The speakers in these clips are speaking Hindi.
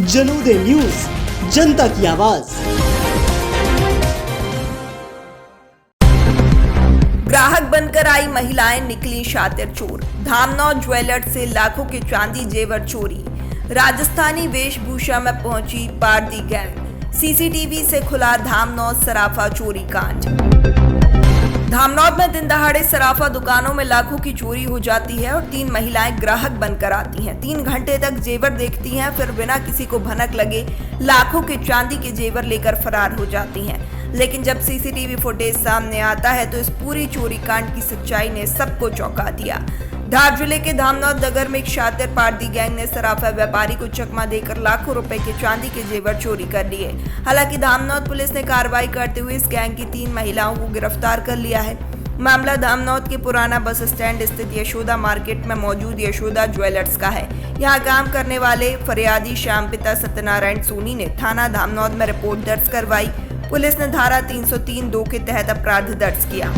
जनोदय न्यूज, जनता की आवाज। ग्राहक बनकर आई महिलाएं निकली शातिर चोर। धामनौद ज्वेलर्स से लाखों के चांदी जेवर चोरी। राजस्थानी वेशभूषा में पहुंची पारदी गैंग। सीसीटीवी से खुला धामनौद सराफा चोरी कांड। धामनौद में दिन दहाड़े सराफा दुकानों में लाखों की चोरी हो जाती है और 3 महिलाएं ग्राहक बनकर आती हैं। 3 घंटे तक जेवर देखती हैं, फिर बिना किसी को भनक लगे लाखों के चांदी के जेवर लेकर फरार हो जाती हैं। लेकिन जब सीसीटीवी फुटेज सामने आता है तो इस पूरी चोरी कांड की सच्चाई ने सबको चौंका दिया। धार जिले के धामनौद नगर में एक शातिर पारदी गैंग ने सराफा व्यापारी को चकमा देकर लाखों रुपए के चांदी के जेवर चोरी कर लिए। हालांकि धामनौद पुलिस ने कार्रवाई करते हुए इस गैंग की 3 महिलाओं को गिरफ्तार कर लिया है। मामला धामनौद के पुराना बस स्टैंड स्थित यशोदा मार्केट में मौजूद यशोदा ज्वेलर्स का है। यहाँ काम करने वाले फरियादी श्याम पिता सत्यनारायण सोनी ने थाना धामनौद में रिपोर्ट दर्ज करवाई। पुलिस ने धारा 303(2) के तहत अपराध दर्ज किया।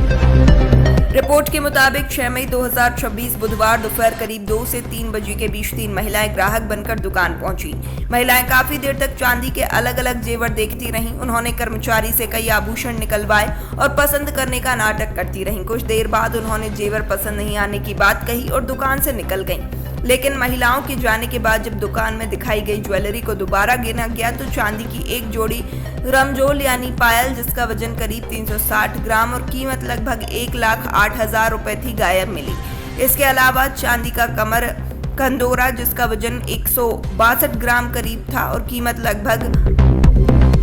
रिपोर्ट के मुताबिक 6 मई 2026 बुधवार दोपहर करीब 2 से 3 बजे के बीच 3 महिलाएं ग्राहक बनकर दुकान पहुंची। महिलाएं काफी देर तक चांदी के अलग अलग जेवर देखती रहीं। उन्होंने कर्मचारी से कई आभूषण निकलवाए और पसंद करने का नाटक करती रहीं। कुछ देर बाद उन्होंने जेवर पसंद नहीं आने की बात कही और दुकान से निकल गईं। लेकिन महिलाओं के जाने के बाद जब दुकान में दिखाई गई ज्वेलरी को दोबारा गिना गया तो चांदी की एक जोड़ी रमजोल यानी पायल, जिसका वजन करीब 360 ग्राम और कीमत लगभग 1,08,000 रुपए थी, गायब मिली। इसके अलावा चांदी का कमर कंदोरा, जिसका वजन 162 ग्राम करीब था और कीमत लगभग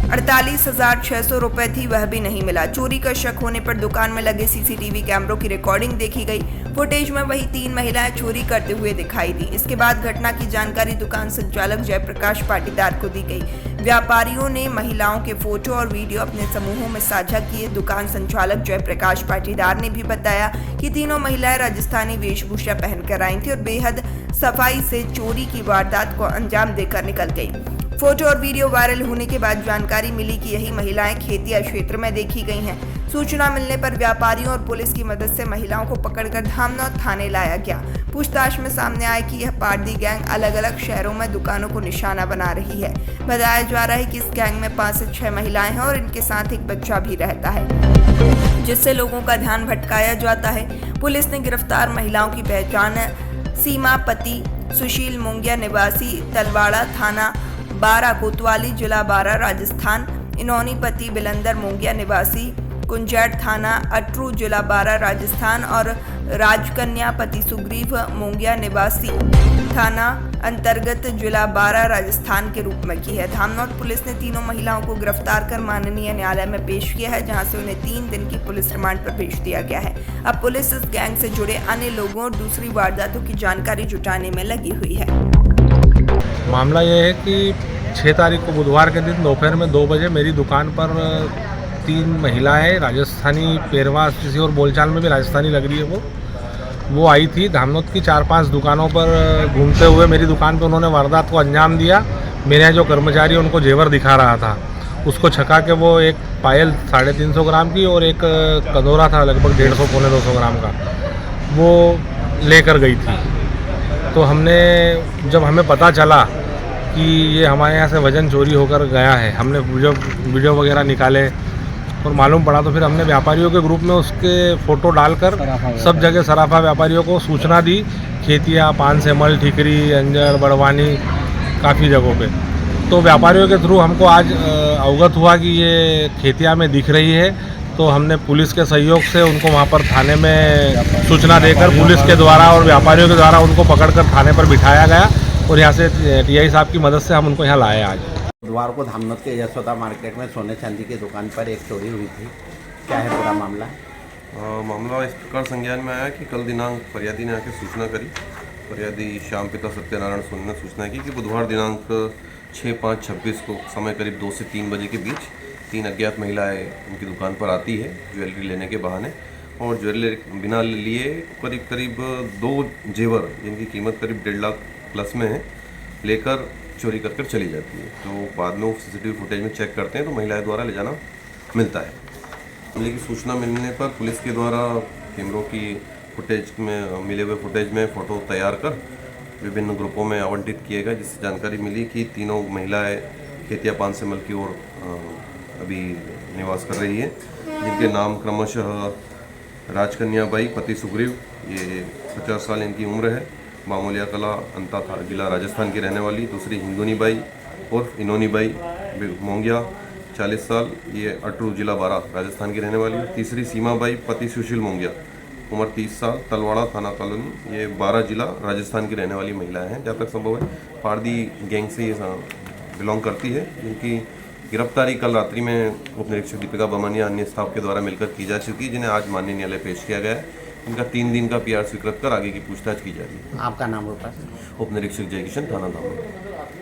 48,600 रुपए थी, वह भी नहीं मिला। चोरी का शक होने पर दुकान में लगे सीसीटीवी कैमरों की रिकॉर्डिंग देखी गई। फुटेज में वही 3 महिलाएं चोरी करते हुए दिखाई दी। इसके बाद घटना की जानकारी दुकान संचालक जयप्रकाश पाटीदार को दी गई। व्यापारियों ने महिलाओं के फोटो और वीडियो अपने समूहों में साझा किए। दुकान संचालक जयप्रकाश पाटीदार ने भी बताया कि तीनों महिलाएं राजस्थानी वेशभूषा पहनकर आई थी और बेहद सफाई से चोरी की वारदात को अंजाम देकर निकल गई। फोटो और वीडियो वायरल होने के बाद जानकारी मिली कि यही महिलाएं खेतिया क्षेत्र में देखी गई हैं। सूचना मिलने पर व्यापारियों और पुलिस की मदद से महिलाओं को पकड़कर धामनौद थाने लाया गया। पूछताछ में सामने आया कि यह पारदी गैंग अलग अलग शहरों में दुकानों को निशाना बना रही है। बताया जा रहा है कि इस गैंग में 5 से 6 महिलाएं हैं और इनके साथ एक बच्चा भी रहता है, जिससे लोगों का ध्यान भटकाया जाता है। पुलिस ने गिरफ्तार महिलाओं की पहचान सीमा पति सुशील मुंगिया निवासी तलवाड़ा थाना बारा कोतवाली जिला बारा राजस्थान, इनौनी पति बिलंदर मोंगिया निवासी कुंजैट थाना अटरू जिला बारा राजस्थान और राजकन्या पति सुग्रीव मोंगिया निवासी थाना अंतर्गत जिला बारा राजस्थान के रूप में की है। धामनौद पुलिस ने तीनों महिलाओं को गिरफ्तार कर माननीय न्यायालय में पेश किया है, जहां से उन्हें 3 दिन की पुलिस रिमांड पर भेज दिया गया है। अब पुलिस इस गैंग से जुड़े अन्य लोगों और दूसरी वारदातों की जानकारी जुटाने में लगी हुई है। मामला ये है कि 6 तारीख को बुधवार के दिन दोपहर में 2 बजे मेरी दुकान पर 3 महिलाएं राजस्थानी पेरवा किसी और बोलचाल में भी राजस्थानी लग रही है वो आई थी। धामनौद की 4-5 दुकानों पर घूमते हुए मेरी दुकान पर उन्होंने वारदात को अंजाम दिया। मेरे जो कर्मचारी उनको जेवर दिखा रहा था, उसको छका के वो एक पायल 350 ग्राम की और एक कंदोरा था लगभग 150-200 ग्राम का, वो लेकर गई थी। तो जब हमें पता चला कि ये हमारे यहाँ से वज़न चोरी होकर गया है, हमने वीडियो वगैरह निकाले और मालूम पड़ा तो फिर हमने व्यापारियों के ग्रुप में उसके फ़ोटो डालकर सब जगह सराफा व्यापारियों को सूचना दी। खेतिया, पान सेमल, ठीकरी, अंजर, बड़वानी, काफ़ी जगहों पे। तो व्यापारियों के थ्रू हमको आज अवगत हुआ कि ये खेतिया में दिख रही है। तो हमने पुलिस के सहयोग से उनको वहाँ पर थाने में सूचना देकर पुलिस के द्वारा और व्यापारियों के द्वारा उनको पकड़कर थाने पर बिठाया गया और यहाँ से टीआई साहब की मदद से हम उनको यहाँ लाए। आज बुधवार को धामनौद के यशोदा मार्केट में सोने चांदी की दुकान पर एक चोरी हुई थी। क्या है पूरा मामला? मामला इस प्रकार संज्ञान में आया कि कल दिनांक फरियादी ने आके सूचना करी। फरियादी श्याम पिता सत्यनारायण सोनी ने सूचना की कि बुधवार दिनांक 6/5/26 को समय करीब 2 से 3 बजे के बीच 3 अज्ञात महिलाएं उनकी दुकान पर आती है ज्वेलरी लेने के बहाने, और ज्वेलरी बिना लिए करीब 2 जेवर जिनकी कीमत करीब 1.5 लाख प्लस में है लेकर चोरी कर चली जाती है। तो बाद में वो सीसीटीवी फुटेज में चेक करते हैं तो महिलाएं द्वारा ले जाना मिलता है। मामले की सूचना मिलने पर पुलिस के द्वारा कैमरों की फुटेज में मिले हुए फुटेज में फ़ोटो तैयार कर विभिन्न ग्रुपों में आवंटित किए गए, जिससे जानकारी मिली कि तीनों महिलाएं खेतिया पानसेमल की ओर अभी निवास कर रही है, जिनके नाम क्रमशः राजकन्या बाई पति सुग्रीव, ये 50 साल इनकी उम्र है, मामूलिया कला अंता था जिला राजस्थान की रहने वाली। दूसरी हिंदुनी बाई उर्फ इनोनी बाई मोंगिया 40 साल, ये अटरू जिला बारा राजस्थान की रहने वाली। तीसरी सीमा बाई पति सुशील मोंगिया, उम्र 30 साल, तलवाड़ा थाना कॉलोनी, ये 12 जिला राजस्थान की रहने वाली महिलाएं हैं। जहाँ तक संभव है पारदी गैंग से ये बिलोंग करती है, जिनकी गिरफ्तारी कल रात्रि में उप निरीक्षक दीपिका बमनिया अन्य स्टाफ के द्वारा मिलकर की जा चुकी है, जिन्हें आज माननीय न्यायालय पेश किया गया है। इनका 3 दिन का PR स्वीकृत कर आगे की पूछताछ की जा रही है। आपका नाम होता है? उप निरीक्षक जय किशन, थाना धाम।